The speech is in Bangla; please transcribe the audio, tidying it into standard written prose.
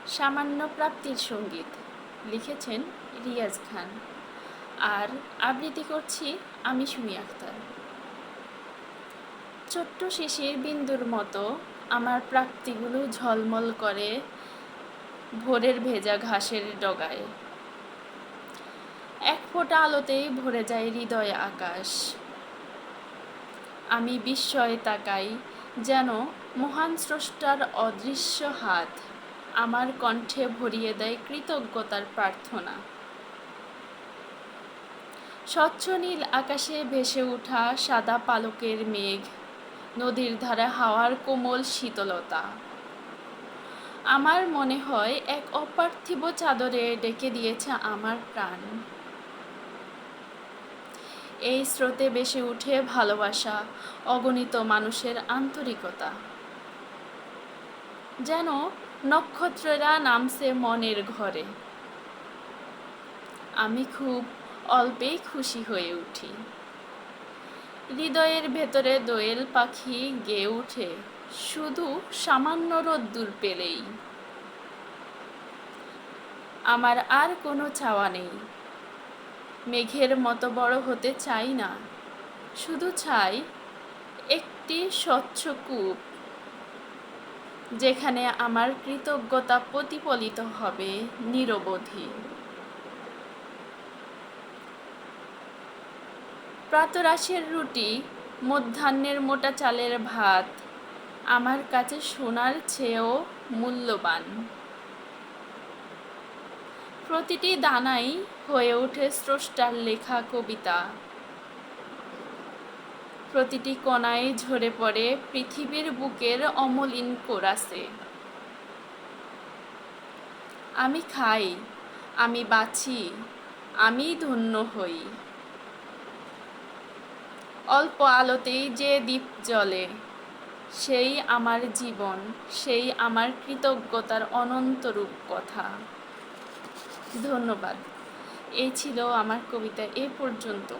সামান্য প্রাপ্তির সঙ্গীত লিখেছেন রিয়াজ খান, আর আবৃত্তি করছি আমি সুমি আক্তার। ছোট্ট শিশির বিন্দুর মতো আমার প্রাপ্তিগুলো ঝলমল করে ভোরের ভেজা ঘাসের ডগায়। এক ফোঁটা আলোতেই ভরে যায় হৃদয় আকাশ। আমি বিস্ময়ে তাকাই, যেন মহান স্রষ্টার অদৃশ্য হাত আমার কণ্ঠে ভরিয়ে দেয় কৃতজ্ঞতার প্রার্থনা। স্বচ্ছ নীল আকাশে ভেসে ওঠা সাদা পালকের মেঘ, নদীর ধারে হাওয়ার কোমল শীতলতা, আমার মনে হয় এক অপার্থিব চাদরে ডেকে দিয়েছে আমার প্রাণ। এই স্রোতে ভেসে উঠে ভালোবাসা, অগণিত মানুষের আন্তরিকতা, যেন নক্ষত্ররা নামছে মনের ঘরে। আমি খুব অল্পেই খুশি হয়ে উঠি। হৃদয়ের ভেতরে দোয়েল পাখি গেয়ে ওঠে শুধু সামান্য রোদ্দুর পেলেই। আমার আর কোনো চাওয়া নেই, মেঘের মতো বড় হতে চাই না, শুধু চাই একটি স্বচ্ছ কূপ, যেখানে আমার কৃতজ্ঞতা প্রতিফলিত হবে নিরবধি। প্রাতরাশের রুটি, মধ্যাহ্নের মোটা চালের ভাত আমার কাছে সোনার চেয়েও মূল্যবান। প্রতিটি দানাই হয়ে ওঠে স্রষ্টার লেখা কবিতা, প্রতিটি কণায় ঝরে পড়ে পৃথিবীর বুকের অমলিন কোরাসে। আমি খাই, আমি বাঁচি, আমি ধন্য হই। অল্প আলোতেই যে দীপ জ্বলে, সেই আমার জীবন, সেই আমার কৃতজ্ঞতার অনন্ত রূপকথা। ধন্যবাদ। এই ছিল আমার কবিতা এ পর্যন্ত।